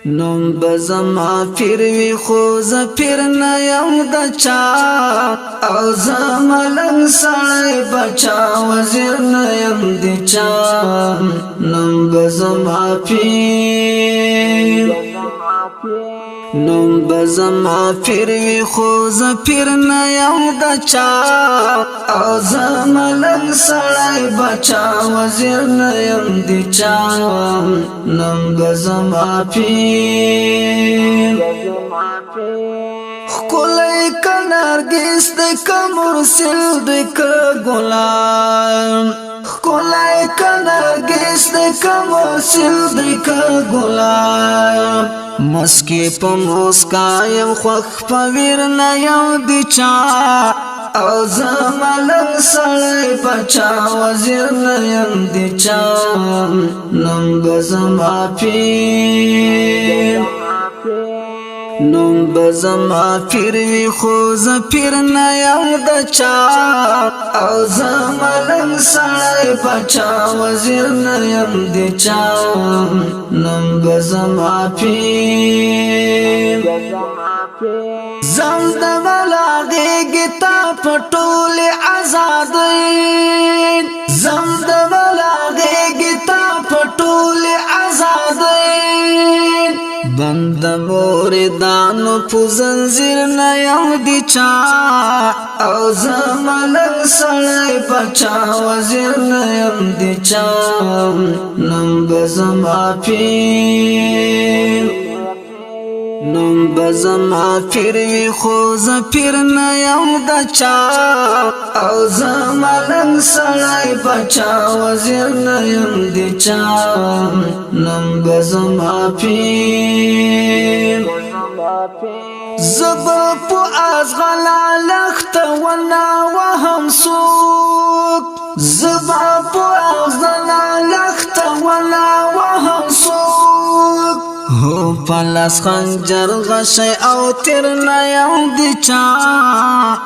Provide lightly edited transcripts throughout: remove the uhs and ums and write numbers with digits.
نوم بزما پیر وی خو ز پیر نه یم د چا او زما لنګ سړی بچا وزیر نه یم د چا نوم بزما پیر نوم بزما پیر وی خو ز پیر نه یم د چا او زما لنګ سړی بچا وزیر نه یم د چا نوم بزما پیر خلای کنارګس د کمرسل د ګلان خلای کنارګس د کمرسل د ګلان مسکی په مسکایم خوخ پویر نه یو د چا او زما لنګ سړی بچا وزیر نه یم د چا نوم بزما پیر نوم بزما پیر وی خو ز پیر نه یم د چا او زما لنګ سړی بچا وزیر نه یم د چا نوم بزما پیر زم د بلاغې تا پټول آزاد زم د بلاغې تا پټول آزاد بند موردانو پو زنزیر نیو دی چا او زما لنګ سړی بچا وزیر نیم دی چا نوم بزما پیر نوم بزما پیر وی خو ز پیر نه یم د چا او زما لنګ سړی بچا وزیر نه یم د چا نوم بزما پیر زبا په ازغلا لخت ونا وهم سوق زبا په ازغلا لخت ونا وهم سوق هو پلاس خنجر غشی او تیر نیو دی چا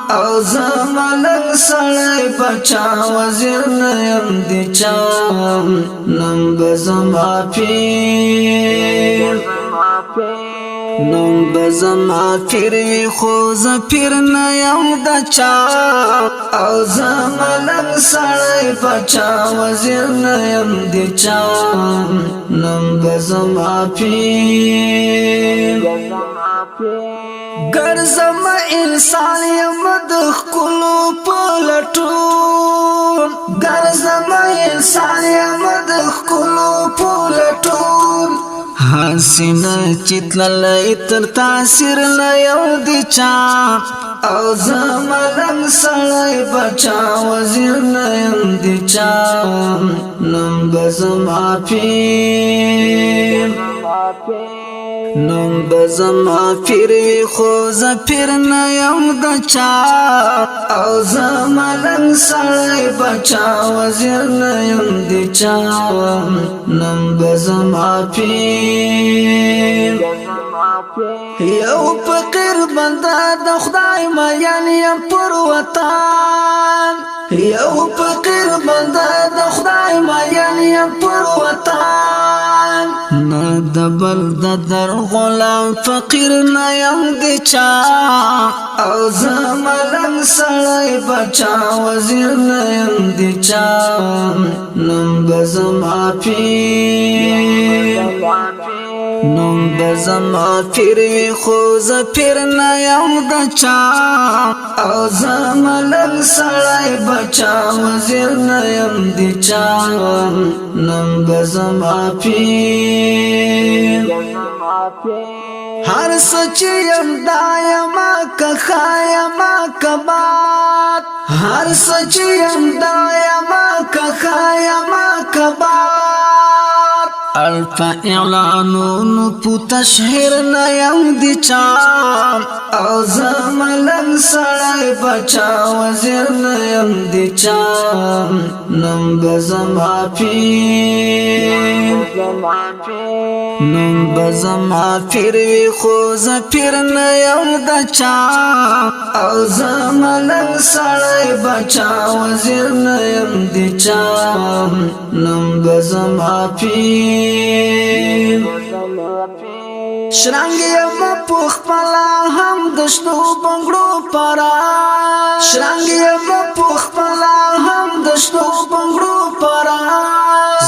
او زما لنګ سړی بچا وزیر نیم دی چا نوم بزما پیر نوم بزما پیر وی خو ز پیر نه یم د چا او زما لنګ سړی بچا وزیر نه یم د چا نوم بزما پیر ګر زما انسان یم د ښکلو په لټون ګر زما انسان یم د ښکلو په لټون حسینه چتللی تر تاثیر نه یو دی چا او زما لنګ سړی بچا وزیر نه یم دی چا نوم بزما پیر نوم بزما پیر وی خو ز پیر نه یم د چا او زما لنګ سړی بچا وزیر نه یم د چا نوم بزما پیر یو فقیر بنده د خدای مین یم پر وطن یو فقیر بنده د خدای مین یم پر وطن نه د بل د در غلام فقیر نه یم د چا او زما لنګ سړی بچا وزیر نه یم د چا نوم بزما پیر نوم بزما پیر وی خو ز پیر نه یم د چا او زما لنګ سړی بچا وزیر نه یم د چا نوم بزما پیر هر سچ یم دایما که خایما کبات هر سچ یم دایما که خایما کبات الفا اعلانون پو تشهر نیم دی چا او زما لنګ سړی بچا وزیر نیم دی چا نوم بزما پیر نوم بزما پیر وی خو ز پیر نیم د چا او زما لنګ سړی بچا وزیر نیم دی چا نوم بزما پیر شرنګ یم په خپله هم د شنو بنګړو پرا شرنګ یم په خپله هم د شنو بنګړو پرا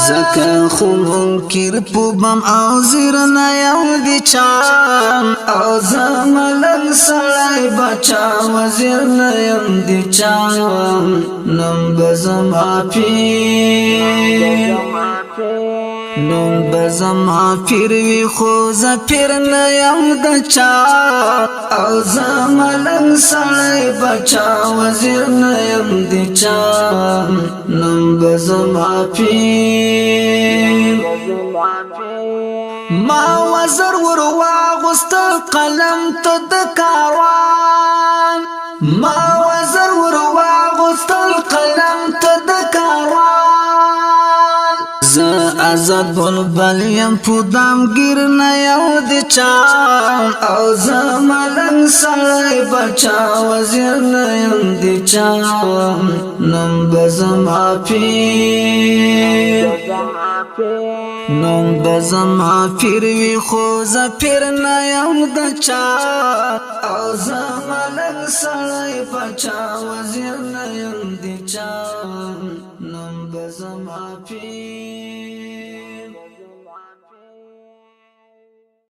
زکه خو منکر په بم او زیر نه یم د چا او زملن سړی بچا وزیر نه یم د چا نم به زما پیر نوم بزما پیر وی خو زپیر نه یم د چا او زملن سړی بچا وزیر نه یم د چا نوم بزما پیر ما وزر ور واغوستل قلم ته د کاروان ما وزر ور واغوستل قلم ته د کاروان زه آزاد بلبل یم پودام گیر نه یو د چا او زه ملنګ سړی بچا وزیر نه یم د چا نوم به زما پیر نوم به زما پیر وی خو زه پیر نه یم د چا او زه ملنګ سړی بچا وزیر نه یم د چا نوم به زما پیر